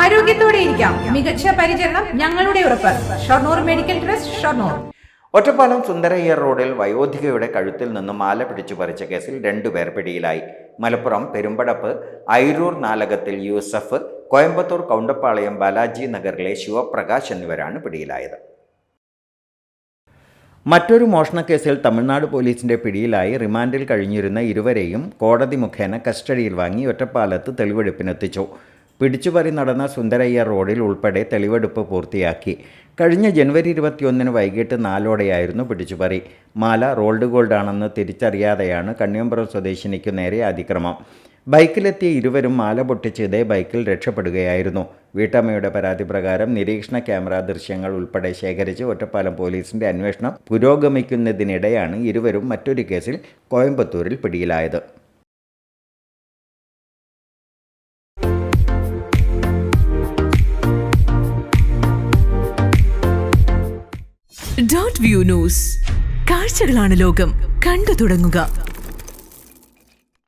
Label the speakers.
Speaker 1: ആരോഗ്യത്തോടെ ഇരിക്കാം. മികച്ച പരിചരണം ഞങ്ങളുടെ ഉറപ്പ്. Shoranur medical trust, Shoranur.
Speaker 2: ഒറ്റപ്പാലം സുന്ദരയ്യർ റോഡിൽ വയോധികയുടെ കഴുത്തിൽ നിന്ന് മാല പിടിച്ചു പറിച്ച കേസിൽ 2 പേർ പിടിയിലായി. മലപ്പുറം പെരുമ്പടപ്പ് ഐരൂർ നാലകത്തിൽ യൂസഫ്, കോയമ്പത്തൂർ കൗണ്ടപ്പാളയം ബാലാജി നഗറിലെ ശിവപ്രകാശ് എന്നിവരാണ് പിടിയിലായത്. മറ്റൊരു മോഷണക്കേസിൽ തമിഴ്നാട് പോലീസിന്റെ പിടിയിലായി റിമാൻഡിൽ കഴിഞ്ഞിരുന്ന ഇരുവരെയും കോടതി മുഖേന കസ്റ്റഡിയിൽ വാങ്ങി ഒറ്റപ്പാലത്ത് തെളിവെടുപ്പിനെത്തിച്ചു. പിടിച്ചുപറി നടന്ന സുന്ദരയ്യർ റോഡിൽ ഉൾപ്പെടെ തെളിവെടുപ്പ് പൂർത്തിയാക്കി. കഴിഞ്ഞ ജനുവരി 21 വൈകിട്ട് 4ഓടെയായിരുന്നു പിടിച്ചുപറി. മാല റോൾഡ് ഗോൾഡ് ആണെന്ന് തിരിച്ചറിയാതെയാണ് കണ്ണിയമ്പുറം സ്വദേശിനിക്കു നേരെ അതിക്രമം. ബൈക്കിലെത്തിയ ഇരുവരും മാല പൊട്ടിച്ച് ഇതേ ബൈക്കിൽ രക്ഷപ്പെടുകയായിരുന്നു. വീട്ടമ്മയുടെ പരാതി പ്രകാരം നിരീക്ഷണ ക്യാമറ ദൃശ്യങ്ങൾ ഉൾപ്പെടെ ശേഖരിച്ച് ഒറ്റപ്പാലം പോലീസിന്റെ അന്വേഷണം പുരോഗമിക്കുന്നതിനിടെയാണ് ഇരുവരും മറ്റൊരു കേസിൽ കോയമ്പത്തൂരിൽ പിടിയിലായത്.
Speaker 3: .View news. കാഴ്ചകളാണ് ലോകം. കണ്ടു തുടങ്ങുക.